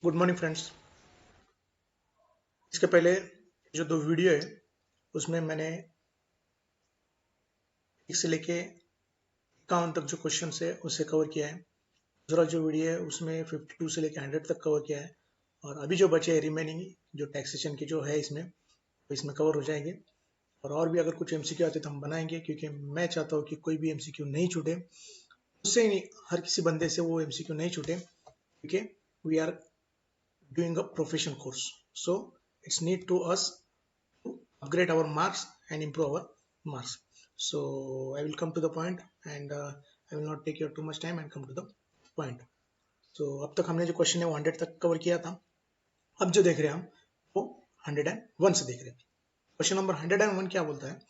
Good morning friends. इसके पहले जो दो वीडियो है उसमें मैंने 1 से लेके 51 तक जो क्वेश्चन है उसे कवर किया है। दूसरा जो वीडियो है उसमें 52 से लेके 100 तक कवर किया है। और अभी जो बचे हैं रिमेनिंग जो टैक्सेशन के जो है इसमें कवर हो जाएंगे। और भी अगर कुछ एमसीक्यू आते तो हम बनाएंगे, क्योंकि मैं चाहता हूँ कि कोई भी एमसीक्यू नहीं छूटे, उससे ही हर किसी बंदे से वो एमसीक्यू नहीं छूटे, क्योंकि we are doing a profession course, so it's need to us to upgrade our marks and improve our marks. So I will come to the point, and I will not take your too much time and come to the point. So अब तक हमने जो question है वो 100 तक cover किया था। अब जो देख रहे हैं हम वो 101 से देख रहे हैं। क्वेश्चन नंबर 101 क्या बोलता है?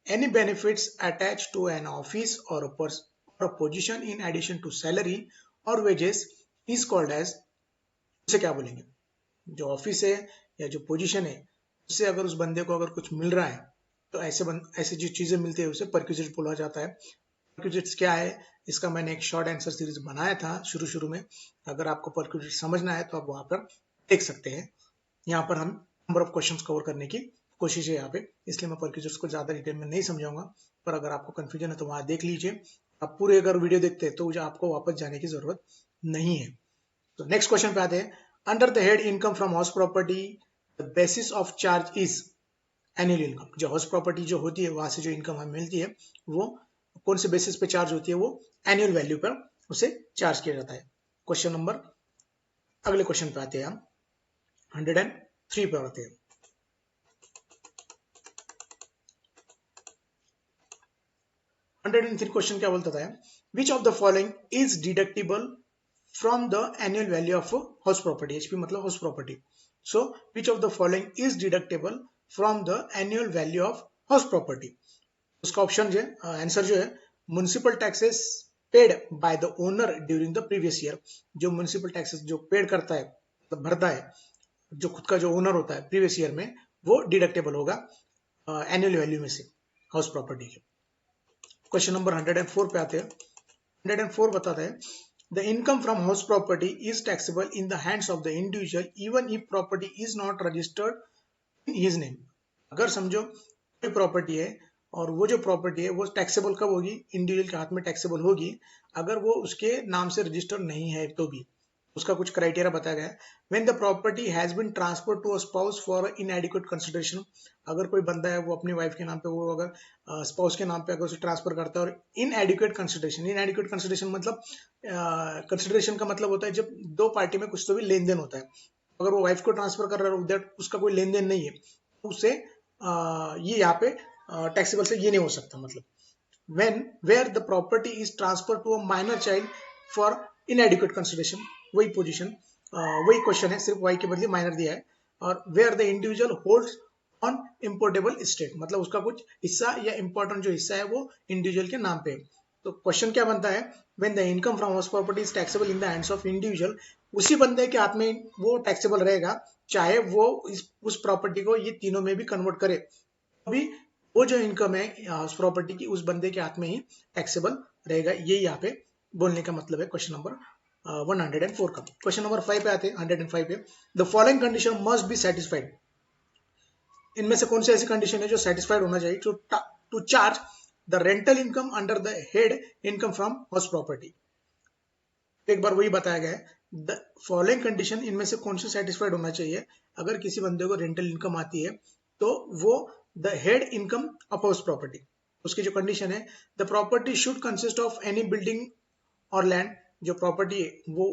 Any benefits attach to an office or a position in addition to salary or wages is called as, उसे क्या बोलेंगे? जो ऑफिस है या जो पोजीशन है उससे अगर उस बंदे को अगर कुछ मिल रहा है तो ऐसे जो चीजें मिलती है उसे परक्विजिट बोला जाता है। परक्विजिट्स क्या है इसका मैंने एक शॉर्ट आंसर सीरीज बनाया था शुरू में। अगर आपको परक्विजिट समझना है तो आप वहां पर देख सकते हैं। यहाँ पर हम नंबर ऑफ क्वेश्चंस कवर करने की कोशिश है यहाँ पे, इसलिए मैं परक्विजिट्स को ज्यादा डिटेल में नहीं समझाऊंगा। पर अगर आपको कंफ्यूजन है तो वहां देख लीजिए। आप पूरे अगर वीडियो देखते हैं तो आपको वापस जाने की जरूरत नहीं है। तो नेक्स्ट क्वेश्चन पे आते हैं। Under the head income from house property the basis of charge is annual income. जो हाउस प्रॉपर्टी जो होती है वहां से जो इनकम हमें मिलती है वो कौन से बेसिस पे चार्ज होती है? वो एनुअल वैल्यू पर उसे चार्ज किया जाता है। क्वेश्चन नंबर अगले क्वेश्चन पे आते हैं हम 103 पे आते हैं। 103 क्वेश्चन क्या बोलता है? विच of the following is deductible from the annual value of a house property? HP मतलब house property. So which of the following is deductible from the annual value of house property? उसका option जो है answer जो है municipal taxes paid by the owner during the previous year. जो municipal taxes जो paid करता है मतलब भरता है, जो खुद का जो ओनर होता है प्रीवियस ईयर में, वो डिडक्टेबल होगा एनुअल वैल्यू में से हाउस प्रॉपर्टी के। क्वेश्चन नंबर 104 पे आते हैं। 104 बताता है the income from house property is taxable in the hands of the individual even if property is not registered in his name. अगर समझो कोई प्रॉपर्टी है और वो जो प्रॉपर्टी है वो टैक्सेबल कब होगी? इंडिविजुअल के हाथ में टैक्सेबल होगी अगर वो उसके नाम से रजिस्टर्ड नहीं है तो भी। उसका कुछ क्राइटेरिया बताया गया है। When the property has been transferred to a spouse for inadequate consideration. अगर कोई बंदा है वो अपनी वाइफ के नाम पे, वो अगर स्पाउस के नाम पे अगर उसे ट्रांसफर करता है और इनएडिक्वेट कंसिडरेशन मतलब कंसिडरेशन का मतलब होता है जब दो पार्टी में कुछ तो भी लेन देन होता है। अगर वो वाइफ को ट्रांसफर कर रहा है उसका कोई लेन देन नहीं है तो उससे ये यहाँ पे टैक्सेबल से ये नहीं हो सकता। मतलब when where the property is transferred to a minor child for inadequate consideration, वही पोजीशन वही क्वेश्चन है, सिर्फ वाई के बदले माइनर दिया है। और where the individual holds on importable state, मतलब उसका कुछ हिस्सा या इंपॉर्टेंट जो हिस्सा है वो इंडिविजुअल के नाम पे है। तो क्वेश्चन क्या बनता है? When the income from house property is taxable in the hands of individual, उसी बंदे के हाथ में वो टैक्सेबल रहेगा चाहे वो उस प्रॉपर्टी को ये तीनों में भी कन्वर्ट करे, अभी वो जो इनकम है हाउस प्रॉपर्टी की उस बंदे के हाथ में ही टैक्सेबल रहेगा। ये यहाँ पे बोलने का मतलब है क्वेश्चन नंबर 104 का। क्वेश्चन नंबर 5 पे आते हैं। 105 पे the following condition must be satisfied. इनमें से कौन सी ऐसी कंडीशन है जो सेटिस्फाइड होना चाहिए to charge the rental income under the head income from house property? एक बार वही बताया गया है, द फॉलोइंग कंडीशन इनमें से कौन सी सेटिस्फाइड होना चाहिए अगर किसी बंदे को रेंटल इनकम आती है तो वो the head income of house property. उसकी जो कंडीशन है, the property should consist of any building और लैंड। जो प्रॉपर्टी है वो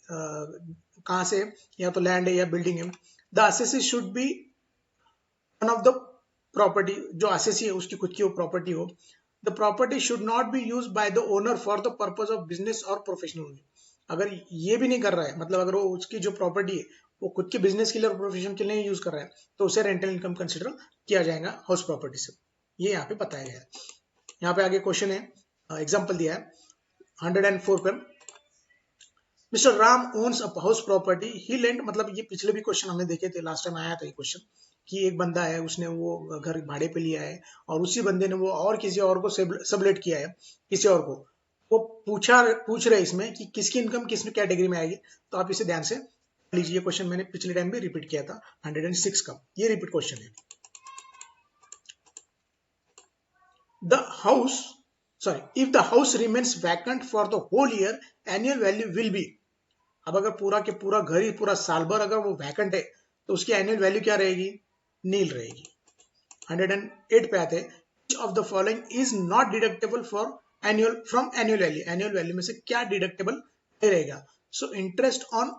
कहां से है? या तो लैंड है या बिल्डिंग है। The assessee should be one of the property, जो असेसी है उसकी खुद की वो प्रॉपर्टी हो। The property should not be use by the owner for the purpose of business और प्रोफेशनल। अगर ये भी नहीं कर रहा है, मतलब अगर वो उसकी जो प्रॉपर्टी है वो खुद के बिजनेस के लिए और प्रोफेशन के लिए यूज कर रहा है तो उसे रेंटल इनकम कंसिडर किया जाएगा हाउस प्रॉपर्टी से। ये यहाँ पे बताया गया है। यहाँ पे आगे क्वेश्चन है, एग्जांपल दिया है 104 पे। Mister Ram owns a house property he lent, मतलब ये पिछले भी क्वेश्चन हमने देखे थे, लास्ट टाइम आया था ये क्वेश्चन कि एक बंदा है उसने वो घर भाड़े पे लिया है और उसी बंदे ने वो और किसी और को सबलेट किया है किसी और को। वो पूछ रहे इसमें कि किसकी इनकम किस कैटेगरी में आएगी, तो आप इसे ध्यान से लीजिए क्वेश्चन मैंने पिछले टाइम भी रिपीट किया था 106 का, ये रिपीट क्वेश्चन है। The house if the house remains vacant for the whole year annual value will be. अब अगर पूरा के पूरा घर ही पूरा साल भर अगर वो वैकेंट है तो उसकी एनुअल वैल्यू क्या रहेगी? नील रहेगी। 108 पे आते हैं, which of the following is not deductible for annual from annual value. Annual value में से क्या डिडक्टेबल नहीं रहेगा? So interest on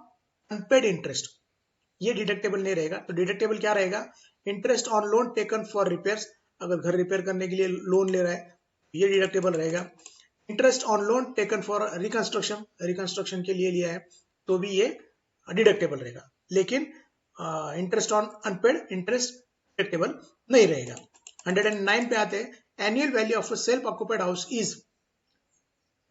unpaid interest, ये डिडक्टेबल नहीं रहेगा। तो डिडक्टेबल क्या रहेगा? Interest on loan taken for repairs, अगर घर रिपेयर करने के लिए लोन ले रहा है ये डिडक्टेबल रहेगा। Interest on loan taken for reconstruction, reconstruction के लिए लिया है तो भी ये डिडक्टेबल रहेगा। लेकिन interest on unpaid interest deductible नहीं रहेगा। 109 पे आते हैं, annual value of self occupied house is.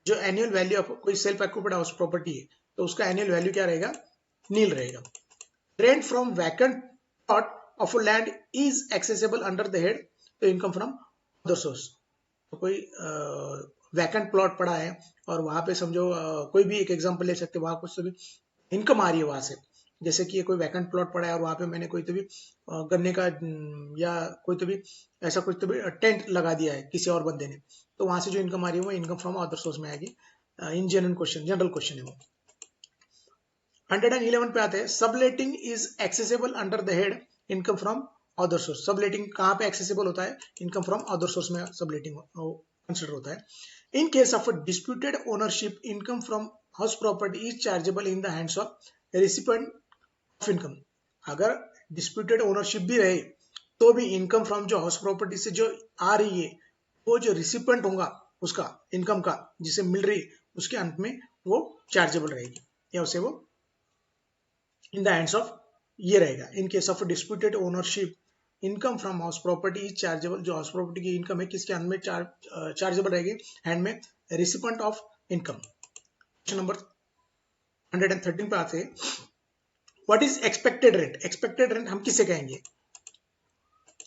जो एनुअल वैल्यू ऑफ कोई सेल्फ ऑक्यूपाइड हाउस प्रॉपर्टी है तो उसका एनुअल वैल्यू क्या रहेगा? नील रहेगा। Rent from vacant plot of land is accessible under the head, तो इनकम फ्रॉम अदर सोर्स। तो कोई वैकेंट प्लॉट पड़ा है और वहां पे समझो कोई भी एक एग्जांपल ले सकते हैं, वहां कुछ तो भी इनकम आ रही है वहां से। जैसे कि कोई वैकेंट प्लॉट पड़ा है और वहां पे मैंने कोई तो भी गन्ने का या कोई तो भी ऐसा कुछ तो भी टेंट लगा दिया है किसी और बंदे ने, तो वहां से जो इनकम आ रही है वो इनकम फ्रॉम अदर सोर्स में आएगी। इन जनरल क्वेश्चन है वो। 111 पे आते हैं, subletting is accessible under the head income from other source. Subletting कहाँ पे एक्सेसिबल होता है? इनकम फ्रॉम अदर सोर्स में सबलेटिंग कंसिडर होता है। इन case of disputed ownership income from house property is chargeable in the hands of recipient of income. अगर disputed ownership भी रहे तो भी इनकम फ्रॉम जो हाउस प्रॉपर्टी से जो आ रही है वो जो रिसिपिएंट होगा उसका इनकम का जिसे मिल रही उसके अंत में वो चार्जेबल रहेगी या उसे वो इन द हैंड्स ऑफ ये रहेगा। In case of disputed ownership income from house property is chargeable, जो हाउस प्रॉपर्टी की इनकम है किसके अंत में चार्जेबल रहेगी? हैंड में recipient of income. Question number 113 पे आते हैं, what is expected rent. Expected rent हम किसे कहेंगे?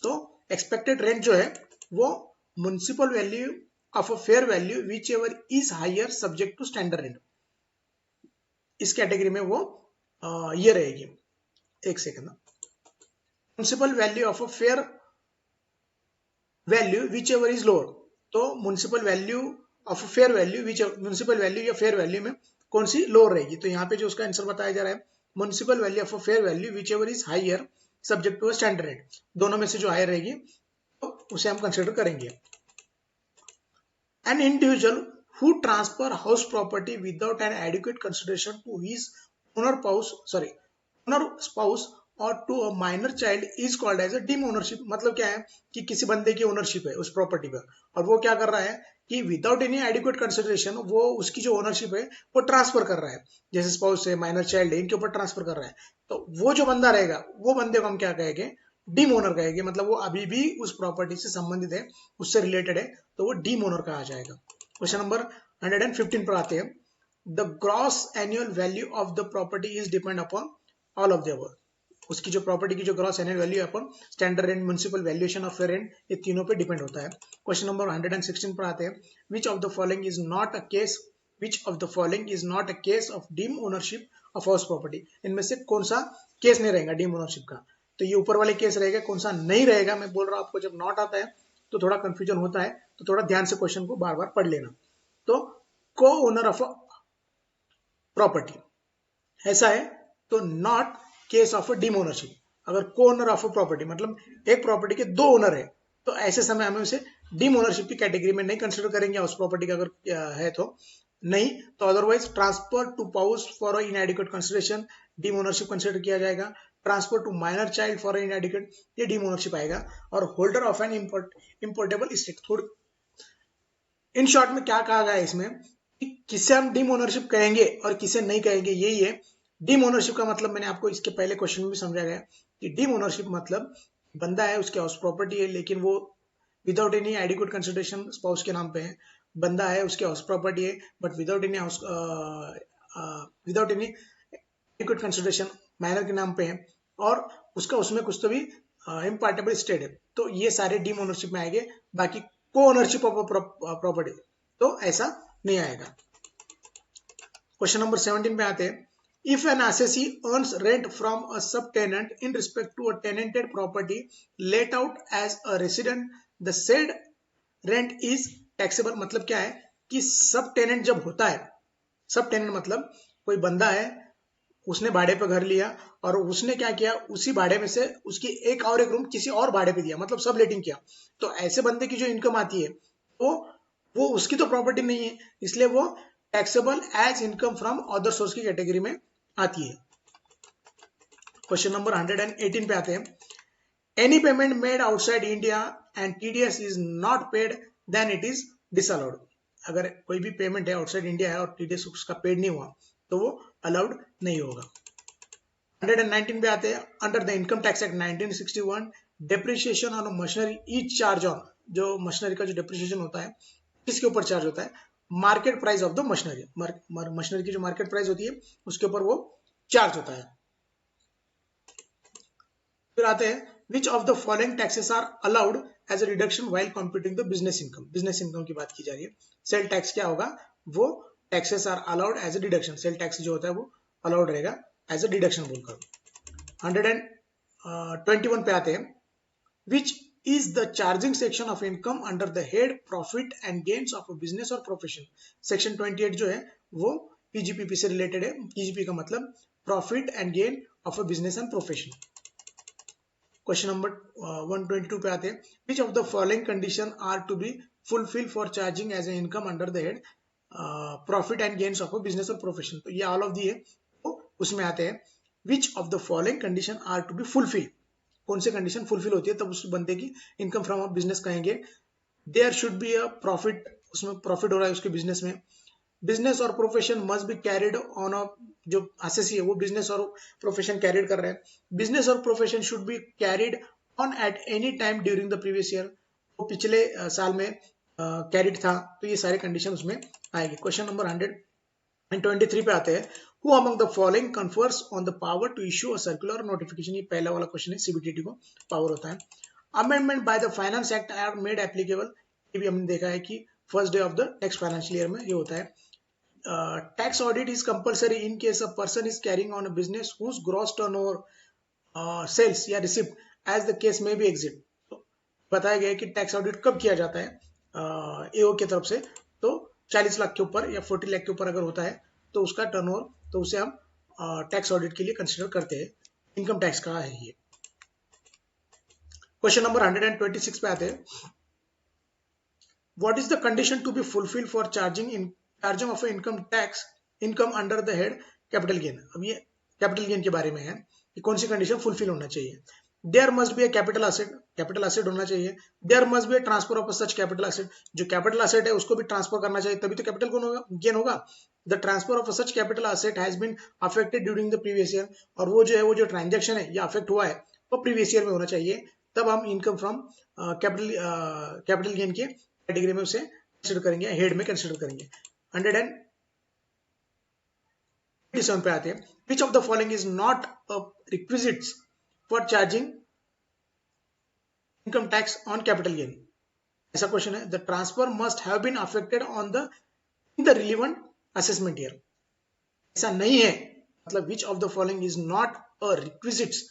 तो एक्सपेक्टेड रेंट जो है वो municipal value of a fair value whichever is higher subject to standard rent, इस कैटेगरी में वो ये रहेगी। एक second, municipal value of a fair value whichever is lower, तो municipal value of a fair value which municipal value या fair value में कौन सी लोअर रहेगी? तो यहाँ पे जो उसका आंसर बताया जा रहा है municipal value of a fair value whichever is higher subject to standard rate, दोनों में से जो हायर रहेगी तो उसे हम कंसिडर करेंगे। An individual who transfer house property without an adequate consideration to his owner spouse और to a minor child is called as a deem ownership. मतलब क्या है कि किसी बंदे की ओनरशिप है उस प्रॉपर्टी पर और वो क्या कर रहा है कि विदाउट एनी एडिक्वेट कंसिडरेशन वो उसकी जो ओनरशिप है वो ट्रांसफर कर रहा है, जैसे स्पाउस है माइनर चाइल्ड है इनके ऊपर ट्रांसफर कर रहा है। तो वो जो बंदा रहेगा वो बंदे को हम क्या कहेंगे? डीम ओनर कहेंगे। मतलब वो अभी भी उस प्रॉपर्टी से संबंधित है, उससे रिलेटेड है, तो वो डीम ओनर कहा जाएगा। क्वेश्चन नंबर 115 पर आते हैं, the gross annual value of the property is depend upon all of the above. उसकी जो प्रॉपर्टी की जो ग्रॉस एनुअल वैल्यू है अपन standard rent, municipal valuation of rent, ये तीनों पे डिपेंड होता है। क्वेश्चन नंबर 116 पर आते हैं, which of the following is not a case of deem ownership of house property. इनमें से कौन सा केस नहीं रहेगा डीम ओनरशिप का? तो ये ऊपर वाले केस रहेगा, कौन सा नहीं रहेगा मैं बोल रहा हूं आपको। जब नॉट आता है तो थोड़ा कंफ्यूजन होता है, तो थोड़ा ध्यान से क्वेश्चन को बार बार पढ़ लेना। तो को ओनर ऑफ प्रॉपर्टी ऐसा है तो not case of deem ownership. अगर को ओनर ऑफ प्रॉपर्टी मतलब एक प्रॉपर्टी के दो ओनर है तो ऐसे समय हमें उसे डीम ओनरशिप की कैटेगरी में नहीं कंसिडर करेंगे। उस प्रॉपर्टी का अगर है तो नहीं, तो otherwise transfer to spouse for inadequate consideration deem ownership consider किया जाएगा। Transfer to minor child for inadequate ये डीम ओनरशिप आएगा। और holder of an impartible estate, थोड़ी इन शॉर्ट में क्या कहा गया है इसमें कि किसे हम डीम ओनरशिप कहेंगे और किसे नहीं कहेंगे, यही है। डीम ओनरशिप का मतलब मैंने आपको इसके पहले क्वेश्चन में भी समझाया गया कि डीम ओनरशिप मतलब बंदा है उसके हाउस प्रॉपर्टी है लेकिन वो without any adequate consideration spouse के नाम पे है। बंदा है उसके हाउस प्रॉपर्टी है but without any adequate consideration minor के नाम पे है और उसका उसमें कुछ तो भी इम्पार्टेबल स्टेट है, तो ये सारे डीम ओनरशिप में आएंगे। बाकी को ओनरशिप ऑफ प्रॉपर्टी तो ऐसा नहीं आएगा। क्वेश्चन नंबर 17 पे आते हैं, If an assessee earns rent from a subtenant in respect to a tenanted property let out as a resident, the said rent is taxable। मतलब क्या है कि सब टेनेंट जब होता है, सब टेनेंट मतलब कोई बंदा है, उसने भाड़े पे घर लिया और उसने क्या किया, उसी भाड़े में से उसकी एक रूम किसी और भाड़े पे दिया, मतलब सब लेटिंग किया। तो ऐसे बंदे की जो इनकम आती है वो उसकी तो प्रॉपर्टी नहीं है, इसलिए वो taxable as income from other source की कैटेगरी में आती है। क्वेश्चन नंबर 118 पे आते हैं। Any payment made outside India and TDS is not paid then it is disallowed. अगर कोई भी पेमेंट है आउटसाइड इंडिया है और टीडीएस उसका पेड नहीं हुआ तो वो अलाउड नहीं होगा। 119 पे आते हैं। Under the income tax act 1961 depreciation on machinery is charge on, जो मशीनरी का जो डेप्रिसिएशन होता है किसके ऊपर चार्ज होता है, market price of the machinery, machinery की जो मार्केट प्राइस होती है उसके ऊपर वो चार्ज होता है। फिर आते हैं which of the following taxes are allowed as a reduction while computing the business income. Business income की बात की जा रही है। सेल टैक्स क्या होगा, वो taxes are allowed as a deduction, sale tax जो होता है वो अलाउड रहेगा एज अ डिडक्शन बोलकर। 121 पे आते हैं। विच is the charging section of income under the head profit and gains of a business or profession। Section 28 जो है वो पीजीपीपी से रिलेटेड है। पीजीपी का मतलब profit and gain of a business and profession. Question number 122 पे आते हैं। Which of the following condition are to be fulfil for charging as a income under the head profit and gains of a business और profession. तो ये all of the है, तो उसमें आते हैं which of the following condition are to be fulfil. कौन सी कंडीशन फुलफिल होती है तब उस बंदे की इनकम फ्रॉम अ बिजनेस कहेंगे। There should be a profit, उसमें प्रॉफिट हो रहा है उसके बिजनेस में। बिजनेस और profession must be carried on a, जो एसएससी है वो बिजनेस और प्रोफेशन कैरिड कर रहे हैं। बिजनेस और profession should be carried on at any time during the previous year, वो पिछले साल में कैरिड था, तो ये सारे कंडीशन उसमें आएगी। क्वेश्चन नंबर 123 पे आते हैं। Who among the following confers on the power to issue a circular notification। ये पहला वाला क्वेश्चन है, सीबीटीटी को पावर होता है। Amendment by the finance act are made applicable, ये भी हमने देखा है कि first day of the next financial year में ये होता है। Tax audit is compulsory in case a person is carrying on a business whose gross turnover sales या receipt as the case may be exceed. तो बताया गया है कि टैक्स ऑडिट कब किया जाता है एओ की तरफ से, तो 40 लाख के ऊपर या 40 लाख के ऊपर अगर होता है तो उसका टर्नओवर, तो उसे हम टैक्स ऑडिट के लिए कंसिडर करते हैं। इनकम टैक्स का है ये। क्वेश्चन नंबर 126 पे आते हैं। What is the condition to be fulfil for charging of income tax income under the head capital gain. अब ये कैपिटल गेन के बारे में है कि कौन सी कंडीशन फुलफिल होना चाहिए। There must be a capital asset, capital asset होना चाहिए। There must be a transfer of such capital asset, जो कैपिटल एसेट है उसको भी ट्रांसफर करना चाहिए, तभी तो कैपिटल गेन होगा। The transfer of such capital asset has been affected during the previous year, और वो जो है वो जो ट्रांजेक्शन है या अफेक्ट हुआ है वो प्रीवियस ईयर में होना चाहिए, तब हम इनकम फ्रॉम कैपिटल गेन के कैटेगरी में उसे कंसिडर करेंगे, हेड में कंसिडर करेंगे। 187 पे आते हैं। Which of the following is not a requisites for charging income tax on capital gain. ऐसा क्वेश्चन है। The transfer must have been affected on the in the relevant assessment year. ऐसा नहीं है, मतलब which of the following is not a requisites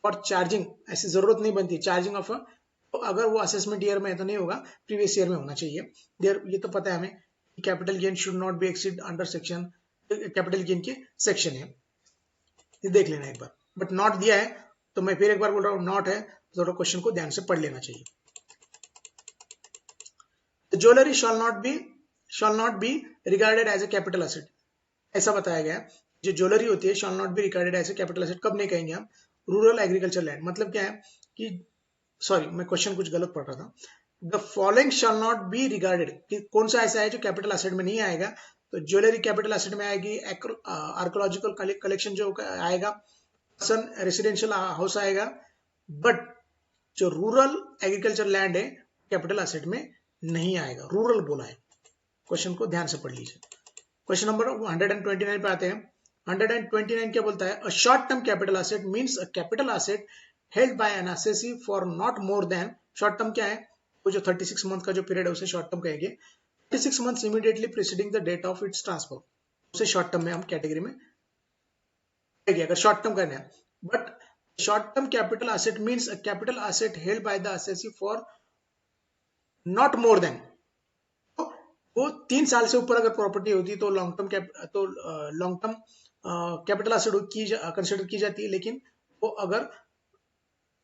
for charging, ऐसी जरूरत नहीं बनती चार्जिंग ऑफ, तो अगर वो असेसमेंट ईयर में है तो नहीं होगा, प्रीवियस ईयर में होना चाहिए। देयर ये तो पता है हमें, capital gain should not be exceed under section, capital gain के सेक्शन है, ये देख लेना एक बार। बट नॉट दिया है तो मैं फिर एक बार बोल रहा हूँ, नॉट है तो थोड़ा क्वेश्चन को ध्यान से पढ़ लेना चाहिए। Jewellery shall not be regarded as a capital asset, ऐसा बताया गया। जो ज्वेलरी होती है shall not be regarded as a capital asset कब नहीं कहेंगे हम, रूरल एग्रीकल्चर लैंड। मतलब क्या है कि, सॉरी मैं क्वेश्चन कुछ गलत पढ़ रहा था। The following shawl not be regarded, कि कौन सा ऐसा है जो कैपिटल एसेट में नहीं आएगा, तो ज्वेलरी कैपिटल एसेट में आएगी, आर्कोलॉजिकल कलेक्शन जो आएगा, सन रेसिडेंशियल हाउस आएगा, बट जो रूरल एग्रीकल्चर लैंड है कैपिटल एसेट में नहीं आएगा, रूरल बोला है। क्वेश्चन को ध्यान से पढ़ लीजिए। क्वेश्चन नंबर 129 पे आते हैं। 129 क्या बोलता है, a short term capital asset means a capital asset held by an assessee for not more than, short term क्या है, वो जो 36 मंथ का जो पीरियड है उसे शॉर्ट टर्म कहेंगे। 36 months immediately preceding the date of its transfer, उसे शॉर्ट टर्म में हम कैटेगरी में अगर शॉर्ट टर्म करना है, but short term capital asset means capital asset held by the assessee for not more than, वो 3 साल से ऊपर अगर प्रॉपर्टी होती तो long term capital asset consider की जाती है, लेकिन वो अगर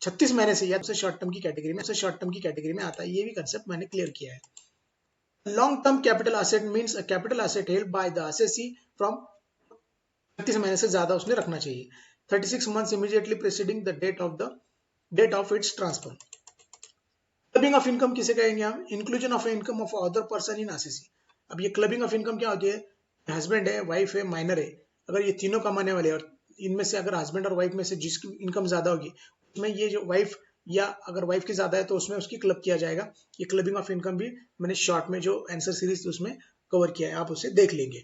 36 महीने से या शॉर्ट टर्म की कैटेगरी में आता है। ये भी कंसेप्ट मैंने क्लियर किया है। Long term capital asset means capital asset held by the assessee from 36 महीने से ज्यादा उसने रखना चाहिए, 36 months immediately preceding the date of its transfer. Clubbing of income किसे कहेंगे हम? Inclusion of income of other person in assessee. अब ये क्लबिंग ऑफ इनकम क्या होती है? हस्बैंड है, वाइफ है, माइनर है, अगर ये तीनों कमाने वाले और इनमें से अगर हस्बैंड और वाइफ में से जिसकी इनकम ज्यादा होगी उसमें ये जो वाइफ, या अगर वाइफ की ज्यादा है तो उसमें उसकी क्लब किया जाएगा। ये क्लबिंग ऑफ इनकम भी मैंने शॉर्ट में जो आंसर सीरीज उसमें कवर किया है, आप उसे देख लेंगे।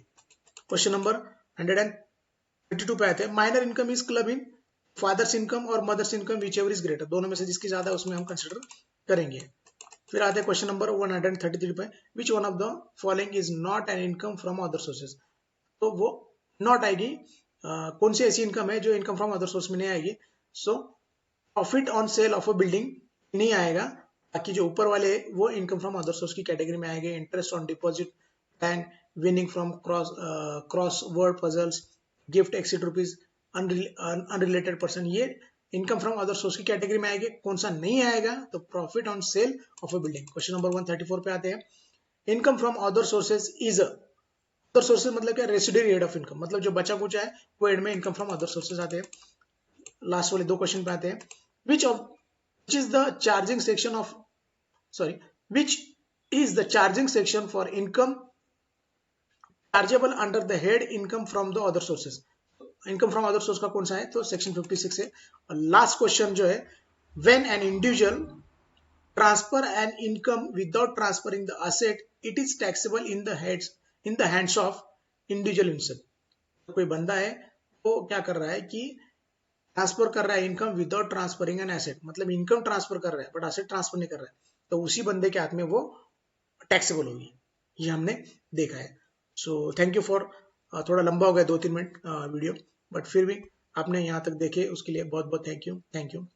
क्वेश्चन नंबर 132 पे आते हैं। Minor income is club in father's income और mother's income whichever is greater, दोनों में से जिसकी ज्यादा है उसमें हम कंसिडर करेंगे। फिर आते हैं क्वेश्चन नंबर 133 पे, which one of the following is not an income from other sources. तो वो नॉट आएगी, कौन सी ऐसी इनकम है जो इनकम फ्रॉम अदर सोर्स में नहीं आएगी? So profit on sale of a building नहीं आएगा, बाकी जो ऊपर वाले वो इनकम फ्रॉम अदर सोर्स की कैटेगरी में आएंगे। Interest on deposit and winning from crossword puzzles, gift exceed rupees, unrelated person, ये इनकम फ्रॉम अदर सोर्स की कैटेगरी में आएगी। कौन सा नहीं आएगा? तो profit on sale of a building. Question number 134 पे आते हैं। Income from other sources is, other sources मतलब क्या? रेसिडुअल एड ऑफ इनकम, मतलब जो बचा कुचा है वो एड में इनकम फ्रॉम अदर सोर्सेज आते हैं। लास्ट वाले 2 क्वेश्चन पे आते हैं। which is the charging section of, which is the charging section for income chargeable under the head income from the other sources। Income from other source का कौन सा है? तो सेक्शन 56 है। और लास्ट क्वेश्चन जो है, when an individual transfer an income without transferring the asset it is taxable in the hands of individual himself. कोई बंदा है वो क्या कर रहा है कि ट्रांसफर कर रहा है income without transferring an asset, मतलब इनकम ट्रांसफर कर रहा है बट एसेट ट्रांसफर नहीं कर रहा है, तो उसी बंदे के हाथ में वो टैक्सेबल होगी। ये हमने देखा है। सो थैंक यू फॉर, थोड़ा लंबा हो गया 2-3 मिनट वीडियो, बट फिर भी आपने यहाँ तक देखे उसके लिए बहुत बहुत थैंक यू।